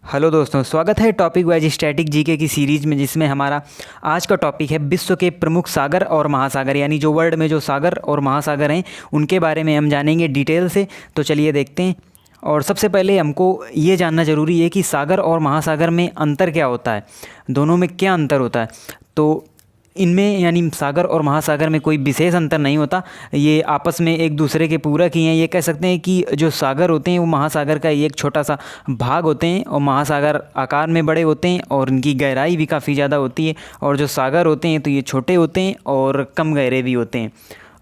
Hello दोस्तों, स्वागत है टॉपिक वाइज स्टैटिक जीके की सीरीज़ में, जिसमें हमारा आज का टॉपिक है विश्व के प्रमुख सागर और महासागर, यानी जो वर्ल्ड में जो सागर और महासागर हैं उनके बारे में हम जानेंगे डिटेल से। तो चलिए देखते हैं। और सबसे पहले हमको ये जानना ज़रूरी है कि सागर और महासागर में अंतर क्या होता है, दोनों में क्या अंतर होता है। तो इनमें यानी सागर और महासागर में कोई विशेष अंतर नहीं होता, ये आपस में एक दूसरे के पूरक ही हैं। ये कह सकते हैं कि जो सागर होते हैं वो महासागर का एक छोटा सा भाग होते हैं, और महासागर आकार में बड़े होते हैं और इनकी गहराई भी काफ़ी ज़्यादा होती है। और जो सागर होते हैं तो ये छोटे होते हैं और कम गहरे भी होते हैं।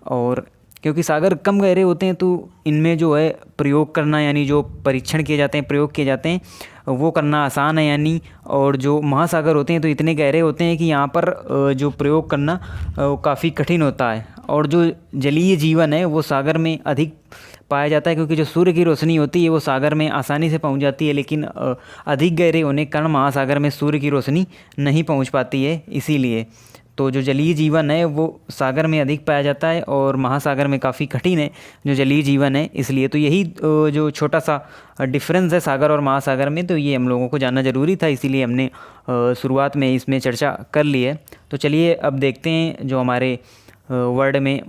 और क्योंकि सागर कम गहरे होते हैं तो इनमें जो है प्रयोग करना, यानी जो परीक्षण किए जाते हैं, प्रयोग किए जाते हैं, वो करना आसान है यानी। और जो महासागर होते हैं तो इतने गहरे होते हैं कि यहाँ पर जो प्रयोग करना वो काफ़ी कठिन होता है। और जो जलीय जीवन है वो सागर में अधिक पाया जाता है, क्योंकि जो सूर्य की रोशनी होती है वो सागर में आसानी से पहुँच जाती है, लेकिन अधिक गहरे होने के कारण महासागर में सूर्य की रोशनी नहीं पहुँच पाती है। इसीलिए तो जो जलीय जीवन है वो सागर में अधिक पाया जाता है और महासागर में काफ़ी कठिन है जो जलीय जीवन है। इसलिए तो यही जो छोटा सा डिफरेंस है सागर और महासागर में, तो ये हम लोगों को जानना ज़रूरी था, इसीलिए हमने शुरुआत में इसमें चर्चा कर ली है। तो चलिए अब देखते हैं जो हमारे वर्ल्ड में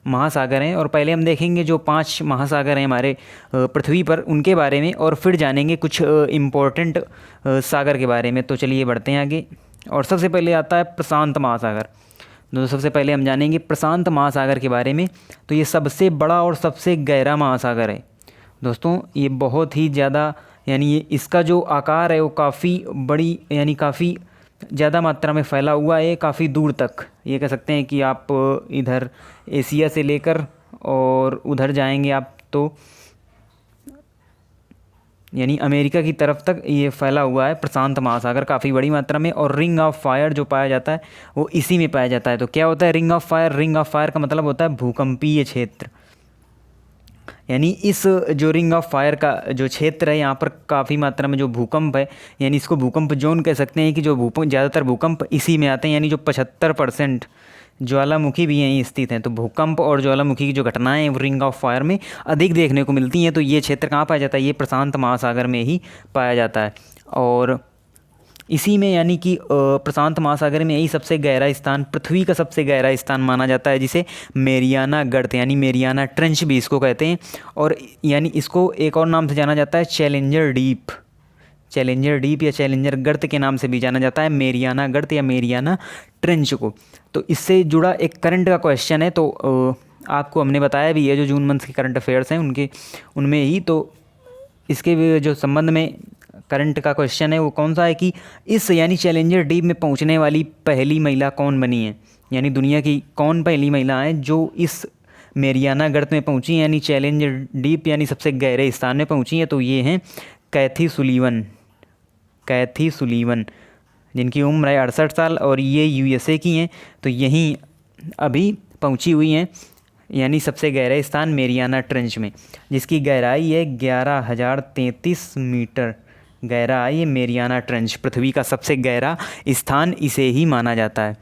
महासागर हैं, और पहले हम देखेंगे जो 5 महासागर हैं हमारे पृथ्वी पर, उनके बारे में, और फिर जानेंगे कुछ इम्पोर्टेंट सागर के बारे में। तो चलिए बढ़ते हैं आगे। और सबसे पहले आता है प्रशांत महासागर। तो सबसे पहले हम जानेंगे प्रशांत महासागर के बारे में। तो ये सबसे बड़ा और सबसे गहरा महासागर है दोस्तों। ये बहुत ही ज़्यादा, यानी ये इसका जो आकार है वो काफ़ी बड़ी, यानी काफ़ी ज़्यादा मात्रा में फैला हुआ है, काफ़ी दूर तक। ये कह सकते हैं कि आप इधर एशिया से लेकर और उधर जाएंगे आप तो यानी अमेरिका की तरफ तक ये फैला हुआ है प्रशांत महासागर, काफ़ी बड़ी मात्रा में। और रिंग ऑफ फायर जो पाया जाता है वो इसी में पाया जाता है। तो क्या होता है ring of fire? Ring of fire का मतलब होता है भूकंपीय क्षेत्र। यानी इस जो रिंग ऑफ फायर का जो क्षेत्र है, यहाँ पर काफ़ी मात्रा में जो भूकंप है, यानी इसको भूकंप जोन कह सकते हैं, कि जो भूकंप ज़्यादातर भूकंप इसी में आते हैं। यानी जो 75% ज्वालामुखी भी यहीं स्थित हैं। तो भूकंप और ज्वालामुखी की जो घटनाएं हैं वो रिंग ऑफ फायर में अधिक देखने को मिलती हैं। तो ये क्षेत्र कहाँ पाया जाता है? ये प्रशांत महासागर में ही पाया जाता है। और इसी में यानी कि प्रशांत महासागर में यही सबसे गहरा स्थान, पृथ्वी का सबसे गहरा स्थान माना जाता है, जिसे मेरियाना गर्त यानी मेरियाना ट्रेंच भी इसको कहते हैं। और यानी इसको एक और नाम से जाना जाता है चैलेंजर डीप। चैलेंजर डीप या चैलेंजर गर्त के नाम से भी जाना जाता है मेरियाना गर्त या मेरियाना ट्रेंच को। तो इससे जुड़ा एक करंट का क्वेश्चन है, तो आपको हमने बताया भी है जो जून मंथ के करंट अफेयर्स हैं उनके उनमें ही। तो इसके जो संबंध में करंट का क्वेश्चन है वो कौन सा है कि इस यानी चैलेंजर डीप में पहुंचने वाली पहली महिला कौन बनी है, यानी दुनिया की कौन पहली महिला है जो इस मेरियाना गर्त में पहुंची हैं, यानी चैलेंजर डीप यानी सबसे गहरे स्थान में पहुंची हैं। तो ये हैं कैथी सुलीवन। कैथी सुलीवन, जिनकी उम्र है 68 साल और ये यूएसए की हैं। तो यहीं अभी पहुंची हुई हैं, यानी सबसे गहरे स्थान मेरियाना ट्रेंच में, जिसकी गहराई है 11,033 मीटर गहरा है ये मेरियाना ट्रेंच। पृथ्वी का सबसे गहरा स्थान इसे ही माना जाता है।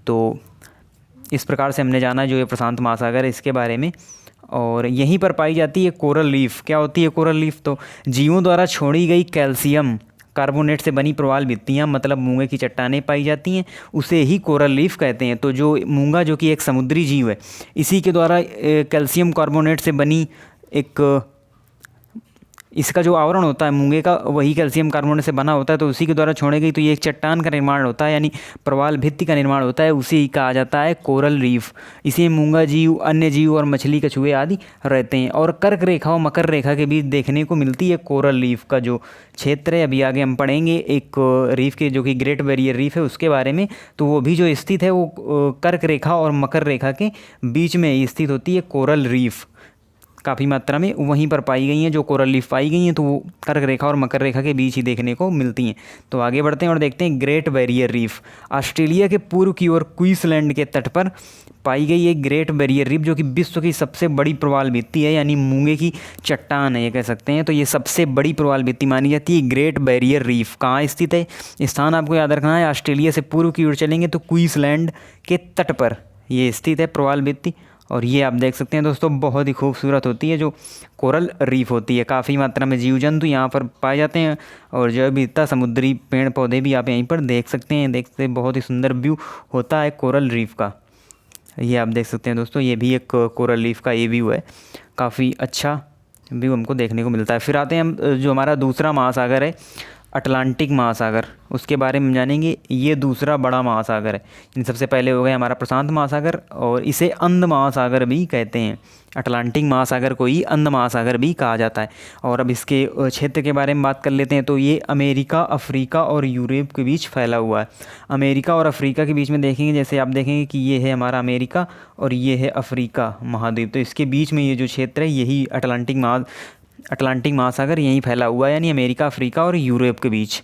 तो इस प्रकार से हमने जाना जो ये प्रशांत महासागर है इसके बारे में। और यहीं पर पाई जाती है कोरल रीफ। क्या होती है कोरल रीफ? तो जीवों द्वारा छोड़ी गई कैल्शियम कार्बोनेट से बनी प्रवाल भित्तियाँ, मतलब मूंगे की चट्टानें पाई जाती हैं, उसे ही कोरल रीफ कहते हैं। तो जो मूंगा जो कि एक समुद्री जीव है, इसी के द्वारा कैल्शियम कार्बोनेट से बनी एक इसका जो आवरण होता है मूंगे का, वही कैल्शियम कार्बोनेट से बना होता है। तो उसी के द्वारा छोड़ी गई तो ये एक चट्टान का निर्माण होता है, यानी प्रवाल भित्ति का निर्माण होता है, उसी कहा जाता है कोरल रीफ। इसी में मूंगा जीव, अन्य जीव और मछली, कछुए आदि रहते हैं। और कर्क रेखा और मकर रेखा के बीच देखने को मिलती है कोरल रीफ का जो क्षेत्र है। अभी आगे हम पढ़ेंगे एक रीफ के जो कि ग्रेट बैरियर रीफ है उसके बारे में। तो वो भी जो स्थित है वो कर्क रेखा और मकर रेखा के बीच में स्थित होती है कोरल रीफ। काफ़ी मात्रा में वहीं पर पाई गई हैं जो कोरल रीफ पाई गई हैं, तो वो कर्क रेखा और मकर रेखा के बीच ही देखने को मिलती हैं। तो आगे बढ़ते हैं और देखते हैं ग्रेट बैरियर रीफ। ऑस्ट्रेलिया के पूर्व की ओर क्वींसलैंड के तट पर पाई गई एक ग्रेट बैरियर रीफ, जो कि विश्व की सबसे बड़ी प्रवाल भित्ति है, यानी मूंगे की चट्टान है ये कह सकते हैं। तो ये सबसे बड़ी प्रवाल भित्ति मानी जाती है ग्रेट बैरियर रीफ। कहाँ स्थित है? स्थान आपको याद रखना है, ऑस्ट्रेलिया से पूर्व की ओर चलेंगे तो क्वींसलैंड के तट पर ये स्थित है प्रवाल भित्ति। और ये आप देख सकते हैं दोस्तों, बहुत ही खूबसूरत होती है जो कोरल रीफ होती है। काफ़ी मात्रा में जीव जंतु यहाँ पर पाए जाते हैं और जैव विविधता, समुद्री पेड़ पौधे भी आप यहीं पर देख सकते हैं। देखते बहुत ही सुंदर व्यू होता है कोरल रीफ का। ये आप देख सकते हैं दोस्तों, ये भी एक कोरल रीफ का ये व्यू है, काफ़ी अच्छा व्यू हमको देखने को मिलता है। फिर आते हैं हम जो हमारा दूसरा महासागर है अटलांटिक महासागर, उसके बारे में जानेंगे। ये दूसरा बड़ा महासागर है। इन सबसे पहले हो गया हमारा प्रशांत महासागर और इसे अंध महासागर भी कहते हैं। अटलांटिक महासागर को ही अंध महासागर भी कहा जाता है। और अब इसके क्षेत्र के बारे में बात कर लेते हैं। तो ये अमेरिका, अफ्रीका और यूरोप के बीच फैला हुआ है। अमेरिका और अफ्रीका के बीच में देखेंगे, जैसे आप देखेंगे कि ये है हमारा अमेरिका और ये है अफ्रीका महाद्वीप, तो इसके बीच में ये जो क्षेत्र है यही अटलांटिक महासागर यहीं फैला हुआ है, यानी अमेरिका, अफ्रीका और यूरोप के बीच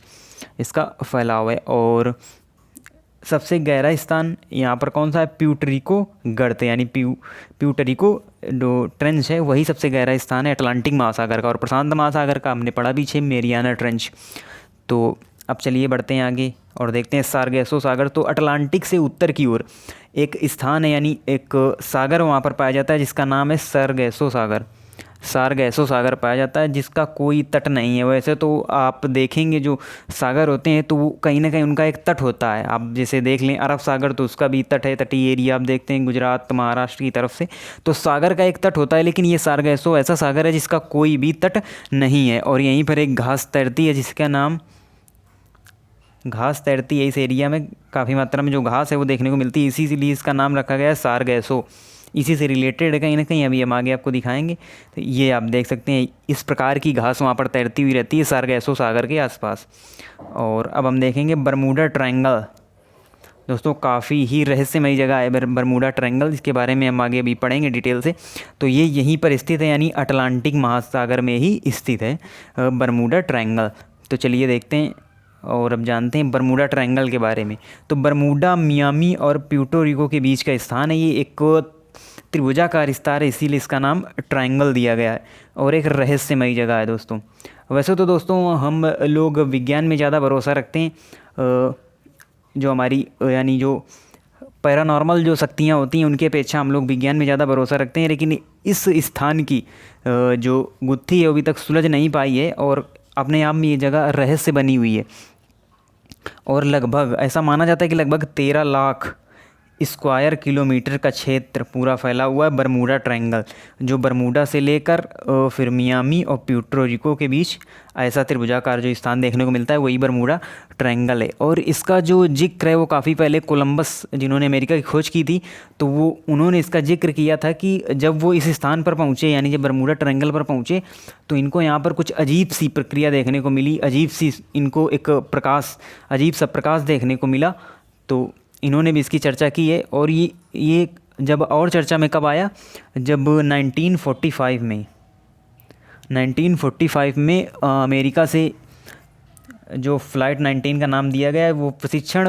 इसका फैलाव है। और सबसे गहरा स्थान यहाँ पर कौन सा है? प्यूटरिको गर्त, यानी प्यूटरिको जो ट्रेंच है वही सबसे गहरा स्थान है अटलांटिक महासागर का। और प्रशांत महासागर का हमने पढ़ा पीछे, मेरियाना ट्रेंच। तो अब चलिए बढ़ते हैं आगे और देखते हैं सारगैसो सागर। तो अटलांटिक से उत्तर की ओर एक स्थान है, यानी एक सागर वहाँ पर पाया जाता है जिसका नाम है सारगैसो सागर। सारगैसो सागर पाया जाता है जिसका कोई तट नहीं है। वैसे तो आप देखेंगे जो सागर होते हैं तो वो कहीं ना कहीं उनका एक तट होता है। आप जैसे देख लें अरब सागर, तो उसका भी तट है, तटीय एरिया आप देखते हैं गुजरात, महाराष्ट्र की तरफ से, तो सागर का एक तट होता है। लेकिन ये सारगैसो ऐसा सागर है जिसका कोई भी तट नहीं है। और यहीं पर एक घास तैरती है जिसका नाम, घास तैरती है इस एरिया में, काफ़ी मात्रा में जो घास है वो देखने को मिलती है, इसीलिए इसका नाम रखा गया है सारगैसो। इसी से रिलेटेड है कहीं ना कहीं, अभी हम आगे आपको दिखाएंगे। तो ये आप देख सकते हैं इस प्रकार की घास वहाँ पर तैरती हुई रहती है सारगैसो सागर के आसपास। और अब हम देखेंगे बरमूडा ट्रायंगल। दोस्तों काफ़ी ही रहस्यमयी जगह है बरमूडा ट्रायंगल, इसके बारे में हम आगे अभी पढ़ेंगे डिटेल से। तो ये यहीं पर स्थित है, यानी अटलांटिक महासागर में ही स्थित है बरमूडा ट्रायंगल। तो चलिए देखते हैं और अब जानते हैं बरमूडा ट्रायंगल के बारे में। तो बरमूडा मियामी और प्यूर्टो रिको के बीच का स्थान है। ये एक त्रिभुजाकार विस्तार है, इसीलिए इसका नाम ट्रायंगल दिया गया है और एक रहस्यमयी जगह है दोस्तों। वैसे तो दोस्तों हम लोग विज्ञान में ज़्यादा भरोसा रखते हैं, जो हमारी यानी जो पैरानॉर्मल जो शक्तियाँ होती हैं उनके अपेक्षा हम लोग विज्ञान में ज़्यादा भरोसा रखते हैं। लेकिन इस स्थान की जो गुत्थी है वो अभी तक सुलझ नहीं पाई है और अपने आप में ये जगह रहस्य बनी हुई है। और लगभग ऐसा माना जाता है कि लगभग 13 लाख स्क्वायर किलोमीटर का क्षेत्र पूरा फैला हुआ है बरमूडा ट्रायंगल, जो बरमूडा से लेकर फिर मियामी और प्यूर्टो रिको के बीच ऐसा त्रिभुजाकार जो स्थान देखने को मिलता है वही बरमूडा ट्रायंगल है। और इसका जो जिक्र है वो काफ़ी पहले कोलंबस, जिन्होंने अमेरिका की खोज की थी, तो वो उन्होंने इसका जिक्र किया था कि जब वो इस स्थान पर पहुँचे, यानी जब बरमूडा ट्रायंगल पर पहुँचे, तो इनको यहाँ पर कुछ अजीब सी प्रक्रिया देखने को मिली, अजीब सी इनको एक प्रकाश, अजीब सा प्रकाश देखने को मिला। तो इन्होंने भी इसकी चर्चा की है। और ये जब और चर्चा में कब आया, जब 1945 में अमेरिका से जो फ़्लाइट 19 का नाम दिया गया है वो प्रशिक्षण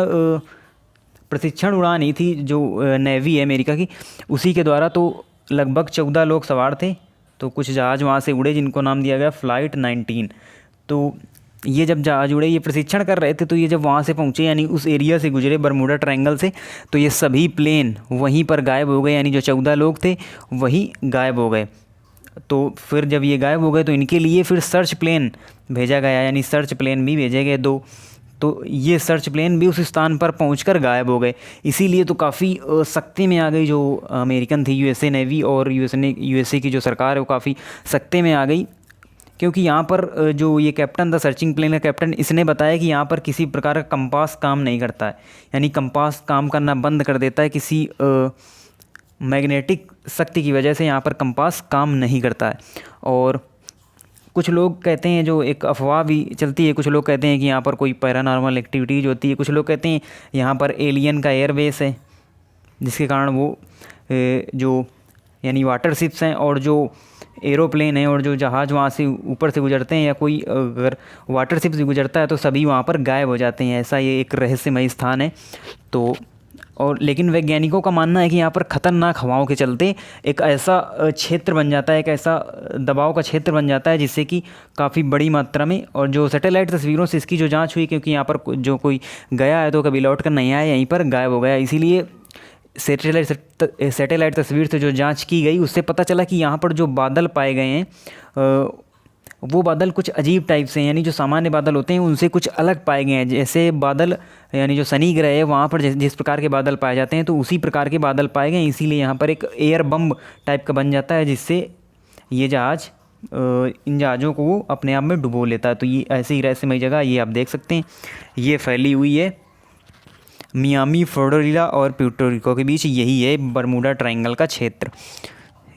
उड़ान ही थी जो नेवी है अमेरिका की, उसी के द्वारा। तो लगभग 14 लोग सवार थे, तो कुछ जहाज़ वहाँ से उड़े जिनको नाम दिया गया फ़्लाइट 19। तो ये जब जहाज़ उड़े, ये प्रशिक्षण कर रहे थे, तो ये जब वहाँ से पहुँचे, यानी उस एरिया से गुजरे बरमूडा ट्रायंगल से, तो ये सभी प्लेन वहीं पर गायब हो गए, यानी जो 14 लोग थे वहीं गायब हो गए। तो फिर जब ये गायब हो गए तो इनके लिए फिर सर्च प्लेन भेजा गया, यानी सर्च प्लेन भी भेजे गए 2। तो ये सर्च प्लेन भी उस स्थान पर पहुंचकर गायब हो गए। इसीलिए तो काफ़ी सख्ती में आ गई जो अमेरिकन थी यूएसए नेवी, और यूएसए की जो सरकार है वो काफ़ी सख्ते में आ गई, क्योंकि यहाँ पर जो ये कैप्टन था, सर्चिंग प्लेन का कैप्टन, इसने बताया कि यहाँ पर किसी प्रकार का कंपास काम नहीं करता है, यानी कंपास काम करना बंद कर देता है, किसी मैग्नेटिक शक्ति की वजह से यहाँ पर कंपास काम नहीं करता है। और कुछ लोग कहते हैं, जो एक अफवाह भी चलती है, कुछ लोग कहते हैं कि यहाँ पर कोई पैरानॉर्मल एक्टिविटीज़ होती है, कुछ लोग कहते हैं यहाँ पर एलियन का एयरबेस है, जिसके कारण वो जो यानी वाटर शिप्स हैं और जो एरोप्लेन है और जो जहाज़ वहाँ से ऊपर से गुजरते हैं, या कोई अगर वाटर शिप से गुजरता है तो सभी वहाँ पर गायब हो जाते हैं। ऐसा ये एक रहस्यमय स्थान है। तो और लेकिन वैज्ञानिकों का मानना है कि यहाँ पर ख़तरनाक हवाओं के चलते एक ऐसा क्षेत्र बन जाता है, एक ऐसा दबाव का क्षेत्र बन जाता है, जिससे कि काफ़ी बड़ी मात्रा में, और जो सैटेलाइट तस्वीरों से इसकी जो जांच हुई, क्योंकि यहाँ पर जो कोई गया है तो कभी लौट कर नहीं आया, यहीं पर गायब हो गया, इसीलिए सैटेलाइट तस्वीर से जो जांच की गई उससे पता चला कि यहाँ पर जो बादल पाए गए हैं वो बादल कुछ अजीब टाइप से हैं, यानी जो सामान्य बादल होते हैं उनसे कुछ अलग पाए गए हैं। जैसे बादल यानी जो शनि ग्रह है वहाँ पर जिस प्रकार के बादल पाए जाते हैं तो उसी प्रकार के बादल पाए गए हैं, इसीलिए यहाँ पर एक एयर बम टाइप का बन जाता है जिससे ये जहाज़ इन जहाज़ों को वो अपने आप में डुबो लेता है। तो ये ऐसे ही रहस्यमय जगह ये आप देख सकते हैं, ये फैली हुई है मियामी, फ्लोरिडा और प्यूर्टो रिको के बीच, यही है बरमूडा ट्रायंगल का क्षेत्र।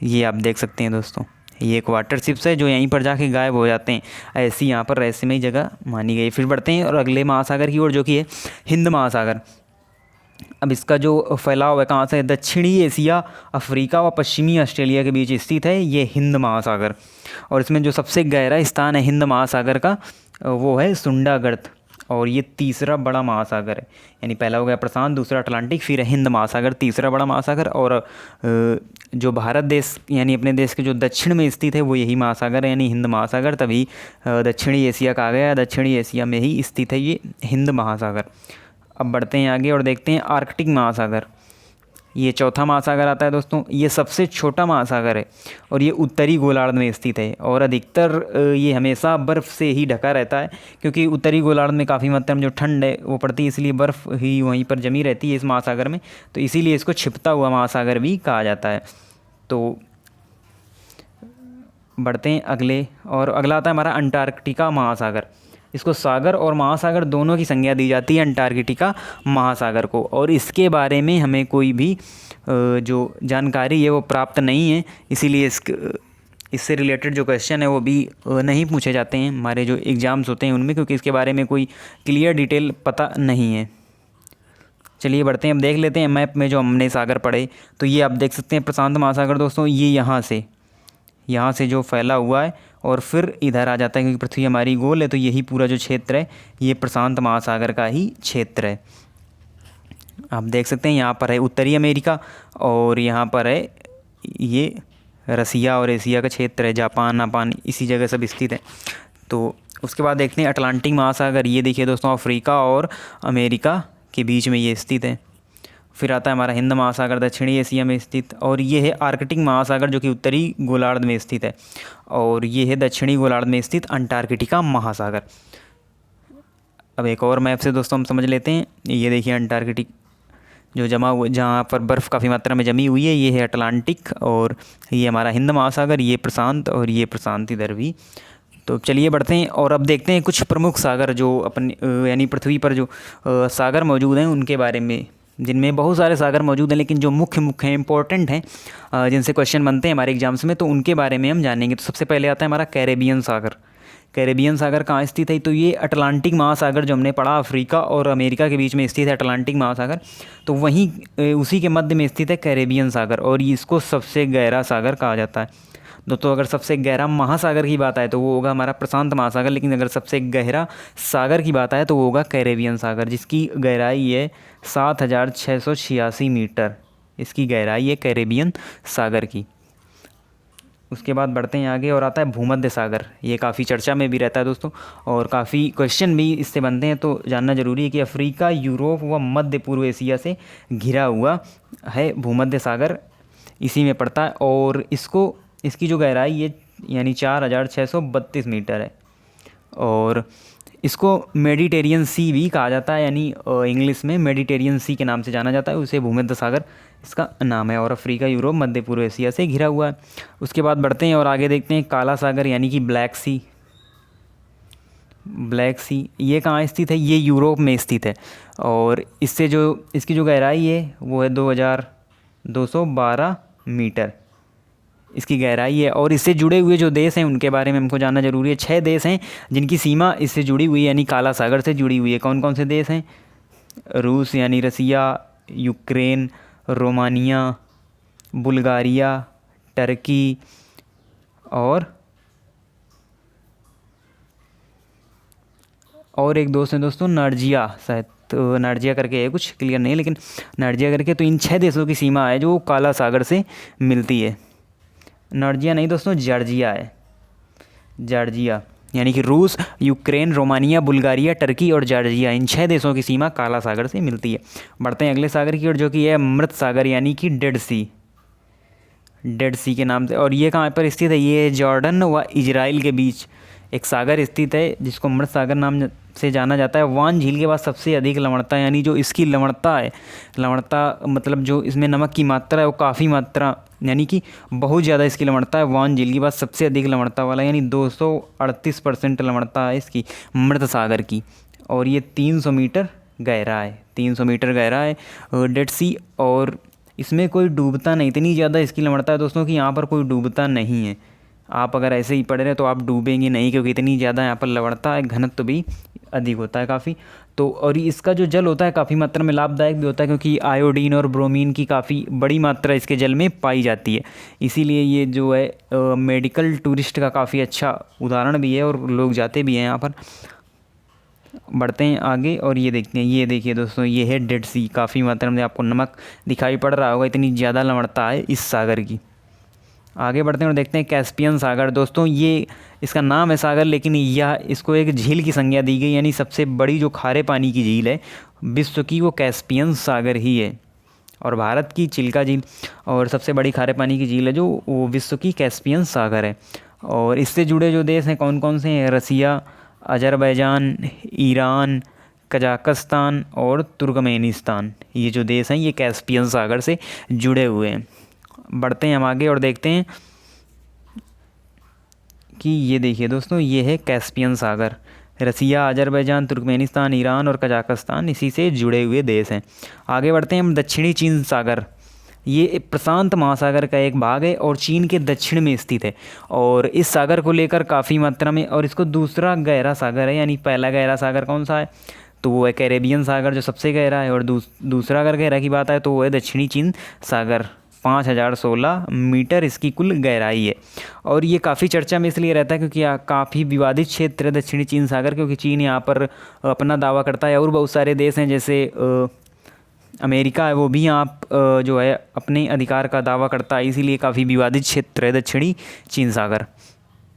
ये आप देख सकते हैं दोस्तों, ये एक वाटर शिप्स है जो यहीं पर जाके गायब हो जाते हैं, ऐसी यहाँ पर रहस्यमय जगह मानी गई। फिर बढ़ते हैं और अगले महासागर की ओर जो कि है हिंद महासागर। अब इसका जो फैलाव है कहाँ से, दक्षिणी एशिया, अफ्रीका व पश्चिमी ऑस्ट्रेलिया के बीच स्थित है ये हिंद महासागर। और इसमें जो सबसे गहरा स्थान है हिंद महासागर का वो है सुंडागर्त, और ये तीसरा बड़ा महासागर है। यानी पहला हो गया प्रशांत, दूसरा अटलांटिक, फिर हिंद महासागर तीसरा बड़ा महासागर। और जो भारत देश यानी अपने देश के जो दक्षिण में स्थित है वो यही महासागर है यानी हिंद महासागर, तभी दक्षिणी एशिया कहा गया, दक्षिणी एशिया में ही स्थित है ये हिंद महासागर। अब बढ़ते हैं आगे और देखते हैं आर्कटिक महासागर। ये चौथा महासागर आता है दोस्तों, ये सबसे छोटा महासागर है और ये उत्तरी गोलार्ध में स्थित है। और अधिकतर ये हमेशा बर्फ़ से ही ढका रहता है, क्योंकि उत्तरी गोलार्ध में काफ़ी मात्रा में जो ठंड है वो पड़ती है, इसलिए बर्फ़ ही वहीं पर जमी रहती है इस महासागर में, तो इसीलिए इसको छिपता हुआ महासागर भी कहा जाता है। तो बढ़ते हैं अगले, और अगला आता है हमारा अंटार्कटिका महासागर। इसको सागर और महासागर दोनों की संज्ञा दी जाती है अंटार्कटिका महासागर को, और इसके बारे में हमें कोई भी जो जानकारी है वो प्राप्त नहीं है, इसीलिए इससे रिलेटेड जो क्वेश्चन है वो भी नहीं पूछे जाते हैं हमारे जो एग्ज़ाम्स होते हैं उनमें, क्योंकि इसके बारे में कोई क्लियर डिटेल पता नहीं है। चलिए बढ़ते हैं, अब देख लेते हैं मैप में जो हमने सागर पढ़े। तो ये आप देख सकते हैं प्रशांत महासागर दोस्तों, ये यहाँ से जो फैला हुआ है और फिर इधर आ जाता है, क्योंकि पृथ्वी हमारी गोल है, तो यही पूरा जो क्षेत्र है ये प्रशांत महासागर का ही क्षेत्र है। आप देख सकते हैं यहाँ पर है उत्तरी अमेरिका, और यहाँ पर है ये रसिया और एशिया का क्षेत्र है, जापान इसी जगह सब स्थित है। तो उसके बाद देखते हैं अटलांटिक महासागर। ये देखिए दोस्तों अफ्रीका और अमेरिका के बीच में ये स्थित है। फिर आता है हमारा हिंद महासागर दक्षिणी एशिया में स्थित, और ये है आर्कटिक महासागर जो कि उत्तरी गोलार्ध में स्थित है, और ये है दक्षिणी गोलार्ध में स्थित अंटार्कटिका महासागर। अब एक और मैप से दोस्तों हम समझ लेते हैं। ये देखिए अंटार्कटिक जो जमा हुआ, जहाँ पर बर्फ़ काफ़ी मात्रा में जमी हुई है, ये है अटलांटिक, और ये हमारा हिंद महासागर, ये प्रशांत, और ये प्रशांत इधर भी। तो चलिए बढ़ते हैं और अब देखते हैं कुछ प्रमुख सागर जो अपने यानी पृथ्वी पर जो सागर मौजूद हैं उनके बारे में, जिनमें बहुत सारे सागर मौजूद हैं, लेकिन जो मुख्य हैं, इंपॉर्टेंट हैं, जिनसे क्वेश्चन बनते हैं हमारे एग्जाम्स में, तो उनके बारे में हम जानेंगे। तो सबसे पहले आता है हमारा कैरेबियन सागर। कैरेबियन सागर कहाँ स्थित है, तो ये अटलांटिक महासागर जो हमने पढ़ा अफ्रीका और अमेरिका के बीच में स्थित है अटलांटिक महासागर, तो वहीं उसी के मध्य में स्थित है कैरेबियन सागर, और इसको सबसे गहरा सागर कहा जाता है। दोस्तों अगर सबसे गहरा महासागर की बात आए तो वो होगा हमारा प्रशांत महासागर, लेकिन अगर सबसे गहरा सागर की बात आए तो वो होगा कैरेबियन सागर, जिसकी गहराई है 7,686 मीटर, इसकी गहराई है कैरेबियन सागर की। उसके बाद बढ़ते हैं आगे और आता है भूमध्य सागर। ये काफ़ी चर्चा में भी रहता है दोस्तों, और काफ़ी क्वेश्चन भी इससे बनते हैं, तो जानना जरूरी है कि अफ्रीका, यूरोप व मध्य पूर्व एशिया से घिरा हुआ है भूमध्य सागर, इसी में पड़ता है। और इसकी जो गहराई है यानी 4,632 मीटर है, और इसको मेडिटेरियन सी भी कहा जाता है, यानी इंग्लिश में मेडिटेरियन सी के नाम से जाना जाता है, उसे भूमध्य सागर इसका नाम है, और अफ्रीका, यूरोप, मध्य पूर्व एशिया से घिरा हुआ है। उसके बाद बढ़ते हैं और आगे देखते हैं काला सागर यानी कि ब्लैक सी। ये कहाँ स्थित है, ये यूरोप में स्थित है, और इसकी जो गहराई है वो है 2,212 मीटर इसकी गहराई है। और इससे जुड़े हुए जो देश हैं उनके बारे में हमको जानना जरूरी है। 6 देश हैं जिनकी सीमा इससे जुड़ी हुई है, यानी काला सागर से जुड़ी हुई है। कौन कौन से देश हैं, रूस यानी रसिया, यूक्रेन, रोमानिया, बुल्गारिया, टर्की, और एक दोस्त है दोस्तों नार्जिया, शायद तो नार्जिया करके है, कुछ क्लियर नहीं, लेकिन नार्जिया करके। तो इन 6 देशों की सीमा है जो काला सागर से मिलती है। नार्जिया नहीं दोस्तों, जॉर्जिया है, जॉर्जिया यानी कि रूस, यूक्रेन, रोमानिया, बुल्गारिया, टर्की और जॉर्जिया, इन 6 देशों की सीमा काला सागर से मिलती है। बढ़ते हैं अगले सागर की ओर, जो कि है मृत सागर यानी कि डेड सी, डेड सी के नाम से। और ये कहाँ पर स्थित है? ये जॉर्डन व इजराइल के बीच एक सागर स्थित है जिसको मृत सागर नाम से जाना जाता है। वान झील के बाद सबसे अधिक लवणता, यानी जो इसकी लवणता है, लवणता मतलब जो इसमें नमक की मात्रा है वो काफ़ी मात्रा, यानी कि बहुत ज़्यादा इसकी लवणता है। वान झील के बाद सबसे अधिक लवणता वाला, यानी 238% लवणता है इसकी मृत सागर की। और ये 300 मीटर गहरा है, 300 मीटर गहरा है डेड सी। और इसमें कोई डूबता नहीं, इतनी ज़्यादा इसकी लवणता है दोस्तों कि यहाँ पर कोई डूबता नहीं है। आप अगर ऐसे ही पड़े रहे तो आप डूबेंगे नहीं, क्योंकि इतनी ज़्यादा यहाँ पर लवणता है, घनत्व भी अधिक होता है काफ़ी। तो और इसका जो जल होता है काफ़ी मात्रा में लाभदायक भी होता है, क्योंकि आयोडीन और ब्रोमीन की काफ़ी बड़ी मात्रा इसके जल में पाई जाती है। इसीलिए ये जो है मेडिकल टूरिस्ट का काफ़ी अच्छा उदाहरण भी है और लोग जाते भी हैं यहाँ पर। बढ़ते हैं आगे और ये देखते हैं, ये देखिए दोस्तों, ये है डेड सी। काफ़ी मात्रा में आपको नमक दिखाई पड़ रहा होगा, इतनी ज़्यादा लवणता है इस सागर की। आगे बढ़ते हैं और देखते हैं कैस्पियन सागर। दोस्तों ये इसका नाम है सागर, लेकिन यह इसको एक झील की संज्ञा दी गई, यानी सबसे बड़ी जो खारे पानी की झील है विश्व की वो कैस्पियन सागर ही है। और भारत की चिल्का झील और सबसे बड़ी खारे पानी की झील है जो वो विश्व की कैस्पियन सागर है। और इससे जुड़े जो देश हैं कौन कौन से हैं? रसिया, अजरबैजान, ईरान, कजाकिस्तान और तुर्कमेनिस्तान। ये जो देश हैं ये कैस्पियन सागर से जुड़े हुए हैं। बढ़ते हैं हम आगे और देखते हैं कि ये देखिए दोस्तों, ये है कैस्पियन सागर। रसिया, अजरबैजान, तुर्कमेनिस्तान, ईरान और कजाकिस्तान इसी से जुड़े हुए देश हैं। आगे बढ़ते हैं हम दक्षिणी चीन सागर। ये प्रशांत महासागर का एक भाग है और चीन के दक्षिण में स्थित है। और इस सागर को लेकर काफ़ी मात्रा में, और इसको दूसरा गहरा सागर है, यानी पहला गहरा सागर कौन सा है? तो वो है कैरेबियन सागर जो सबसे गहरा है। और दूसरा अगर गहरा की बात है तो वो है दक्षिणी चीन सागर, 5016 मीटर इसकी कुल गहराई है। और ये काफ़ी चर्चा में इसलिए रहता है क्योंकि काफ़ी विवादित क्षेत्र है दक्षिणी चीन सागर, क्योंकि चीन यहाँ पर अपना दावा करता है और बहुत सारे देश हैं जैसे अमेरिका है वो भी यहाँ जो है अपने अधिकार का दावा करता है, इसीलिए काफ़ी विवादित क्षेत्र है दक्षिणी चीन सागर।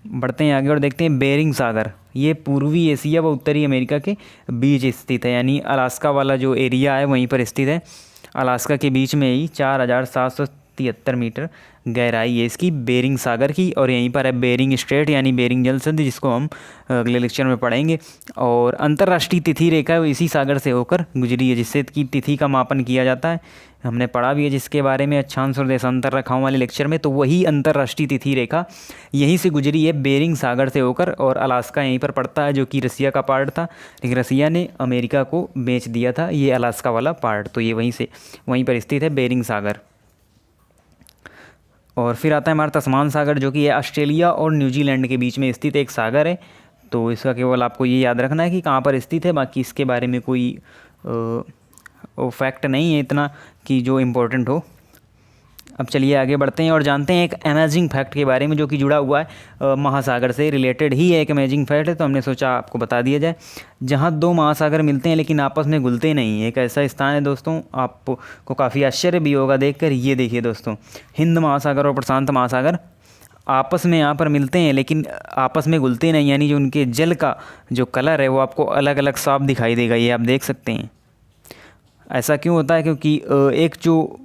बढ़ते हैं आगे और देखते हैं बेरिंग सागर। ये पूर्वी एशिया व उत्तरी अमेरिका के बीच स्थित है, यानी अलास्का वाला जो एरिया है वहीं पर स्थित है। अलास्का के बीच में ही 4773 मीटर गहराई है इसकी बेरिंग सागर की। और यहीं पर है बेरिंग स्ट्रेट यानी बेरिंग जल संधि, जिसको हम अगले लेक्चर में पढ़ेंगे। और अंतर्राष्ट्रीय तिथि रेखा है वो इसी सागर से होकर गुजरी है, जिससे कि तिथि का मापन किया जाता है। हमने पढ़ा भी है जिसके बारे में अक्षांश और देशांतर रेखाओं वाले लेक्चर में, तो वही अंतर्राष्ट्रीय तिथि रेखा यहीं से गुजरी है बेरिंग सागर से होकर। और अलास्का यहीं पर पड़ता है जो कि रसिया का पार्ट था, लेकिन रसिया ने अमेरिका को बेच दिया था ये अलास्का वाला पार्ट, तो ये वहीं पर स्थित है बेरिंग सागर। और फिर आता है हमारा तस्मान सागर, जो कि ये ऑस्ट्रेलिया और न्यूजीलैंड के बीच में स्थित एक सागर है। तो इसका केवल आपको ये याद रखना है कि कहाँ पर स्थित है, बाकी इसके बारे में कोई फैक्ट नहीं है इतना कि जो इम्पोर्टेंट हो। अब चलिए आगे बढ़ते हैं और जानते हैं एक अमेजिंग फैक्ट के बारे में जो कि जुड़ा हुआ है महासागर से रिलेटेड ही है, एक अमेजिंग फैक्ट है, तो हमने सोचा आपको बता दिया जाए। जहाँ दो महासागर मिलते हैं लेकिन आपस में घुलते नहीं, एक ऐसा स्थान है दोस्तों, आपको काफ़ी आश्चर्य भी होगा देखकर। ये देखिए दोस्तों, हिंद महासागर और प्रशांत महासागर आपस में यहाँ पर मिलते हैं लेकिन आपस में घुलते नहीं, यानी जो उनके जल का जो कलर है वो आपको अलग अलग साफ दिखाई देगा, ये आप देख सकते हैं। ऐसा क्यों होता है? क्योंकि एक जो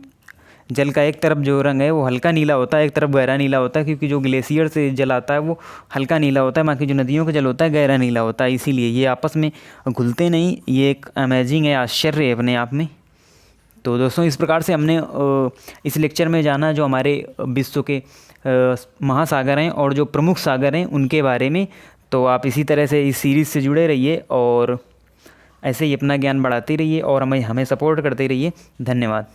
जल का एक तरफ जो रंग है वो हल्का नीला होता है, एक तरफ गहरा नीला होता है, क्योंकि जो ग्लेशियर से जल आता है वो हल्का नीला होता है, बाकी जो नदियों का जल होता है गहरा नीला होता है, इसीलिए ये आपस में घुलते नहीं। ये एक अमेजिंग है, आश्चर्य है अपने आप में। तो दोस्तों इस प्रकार से हमने इस लेक्चर में जाना जो हमारे विश्व के महासागर हैं और जो प्रमुख सागर हैं उनके बारे में। तो आप इसी तरह से इस सीरीज़ से जुड़े रहिए और ऐसे ही अपना ज्ञान बढ़ाते रहिए और हमें सपोर्ट करते रहिए। धन्यवाद।